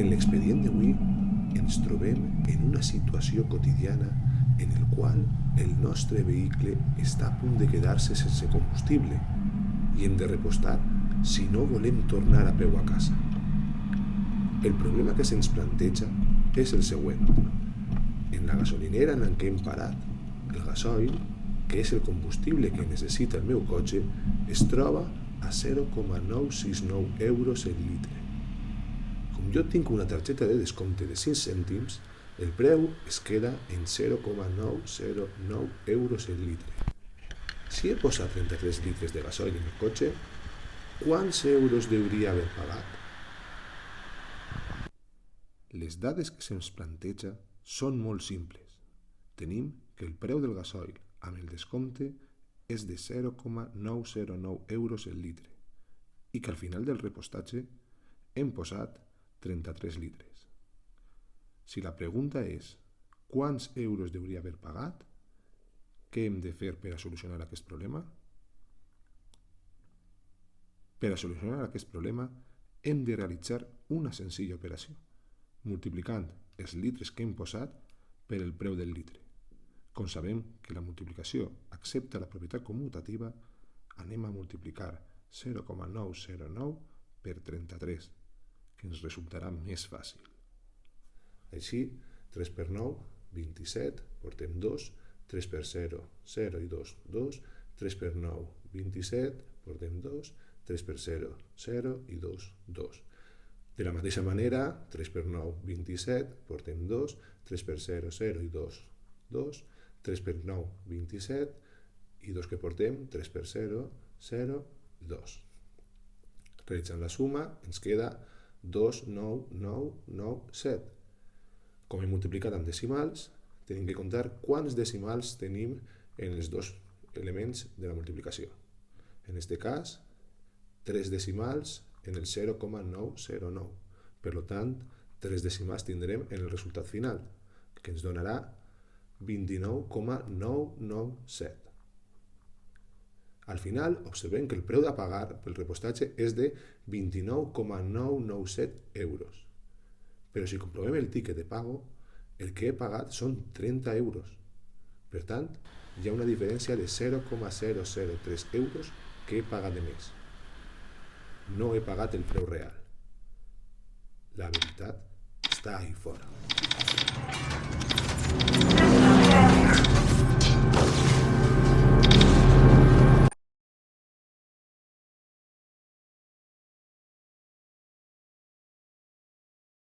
En l'expedient d'avui ens trobem en una situació quotidiana en el qual el nostre vehicle està a punt de quedar-se sense combustible i hem de repostar si no volem tornar a peu a casa. El problema que se'ns planteja és el següent. En la gasolinera en què hem parat, el gasoil, que és el combustible que necessita el meu cotxe, es troba a 0,969 euros el litre. Com jo tinc una targeta de descompte de 5 cèntims, el preu es queda en 0,909 euros el litre. Si he posat 33 litres de gasoil en el cotxe, quants euros hauria haver pagat? Les dades que se'ns planteja són molt simples. Tenim que el preu del gasoil amb el descompte és de 0,909 euros el litre i que al final del repostatge hem posat 33 litres. Si la pregunta és quants euros hauria haver pagat, què hem de fer per a solucionar aquest problema? Per a solucionar aquest problema hem de realitzar una senzilla operació, multiplicant els litres que hem posat per el preu del litre. Com sabem que la multiplicació accepta la propietat commutativa, anem a multiplicar 0,909 per 33, que ens resultarà més fàcil. Així, 3 per 9, 27, portem 2, 3 per 0, 0 i 2, 2, 3 per 9, 27, portem 2, 3 per 0, 0 i 2, 2. De la mateixa manera, 3 per 9, 27, portem 2, 3 per 0, 0 i 2, 2, 3 per 9, 27, i 2 que portem, 3 per 0, 0 i 2. Realitzant la suma, ens queda 29997. Com hem multiplicat amb decimals, tenim que comptar quants decimals tenim en els dos elements de la multiplicació. En aquest cas, 3 decimals en el 0,909. Per tant, 3 decimals tindrem en el resultat final, que ens donarà 29,997. Al final, observem que el preu a pagar pel repostatge és de 29,997 euros. Però si comprovem el tiquet de pago, el que he pagat són 30 euros. Per tant, hi ha una diferència de 0,003 euros que he pagat de més. No he pagat el preu real. La veritat està ahí fora.